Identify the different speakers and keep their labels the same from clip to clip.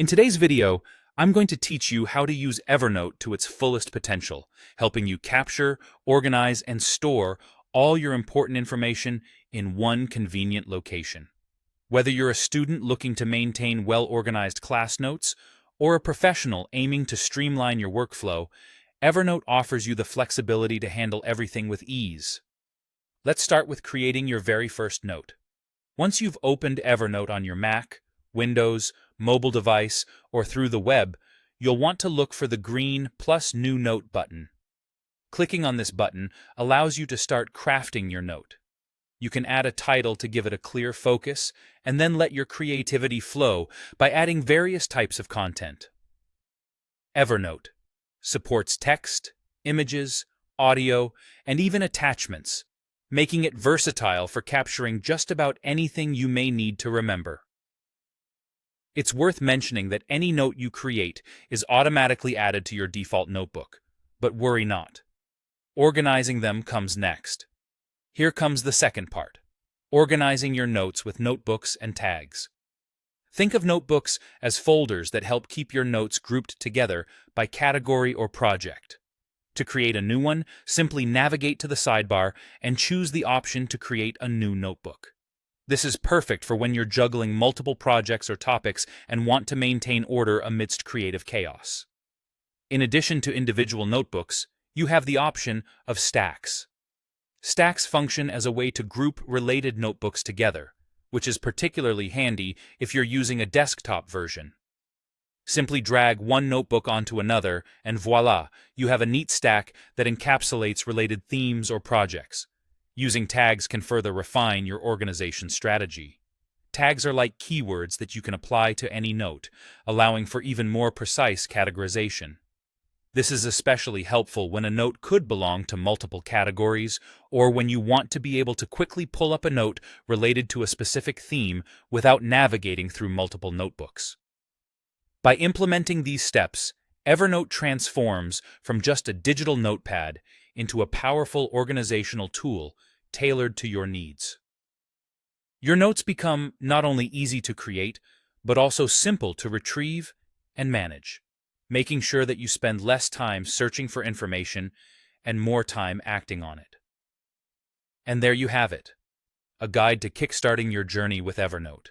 Speaker 1: In today's video, I'm going to teach you how to use Evernote to its fullest potential, helping you capture, organize, and store all your important information in one convenient location. Whether you're a student looking to maintain well-organized class notes or a professional aiming to streamline your workflow, Evernote offers you the flexibility to handle everything with ease. Let's start with creating your very first note. Once you've opened Evernote on your Mac, Windows, mobile device, or through the web, you'll want to look for the green plus New Note button. Clicking on this button allows you to start crafting your note. You can add a title to give it a clear focus, and then let your creativity flow by adding various types of content. Evernote supports text, images, audio, and even attachments, making it versatile for capturing just about anything you may need to remember. It's worth mentioning that any note you create is automatically added to your default notebook, but worry not. Organizing them comes next. Here comes the second part: organizing your notes with notebooks and tags. Think of notebooks as folders that help keep your notes grouped together by category or project. To create a new one, simply navigate to the sidebar and choose the option to create a new notebook. This is perfect for when you're juggling multiple projects or topics and want to maintain order amidst creative chaos. In addition to individual notebooks, you have the option of stacks. Stacks function as a way to group related notebooks together, which is particularly handy if you're using a desktop version. Simply drag one notebook onto another, and voila, you have a neat stack that encapsulates related themes or projects. Using tags can further refine your organization strategy. Tags are like keywords that you can apply to any note, allowing for even more precise categorization. This is especially helpful when a note could belong to multiple categories, or when you want to be able to quickly pull up a note related to a specific theme without navigating through multiple notebooks. By implementing these steps, Evernote transforms from just a digital notepad into a powerful organizational tool tailored to your needs. Your notes become not only easy to create, but also simple to retrieve and manage, making sure that you spend less time searching for information and more time acting on it. And there you have it, a guide to kickstarting your journey with Evernote.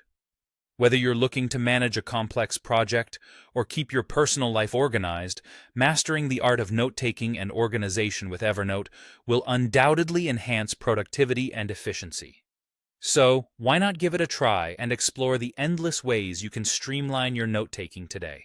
Speaker 1: Whether you're looking to manage a complex project or keep your personal life organized, mastering the art of note-taking and organization with Evernote will undoubtedly enhance productivity and efficiency. So, why not give it a try and explore the endless ways you can streamline your note-taking today?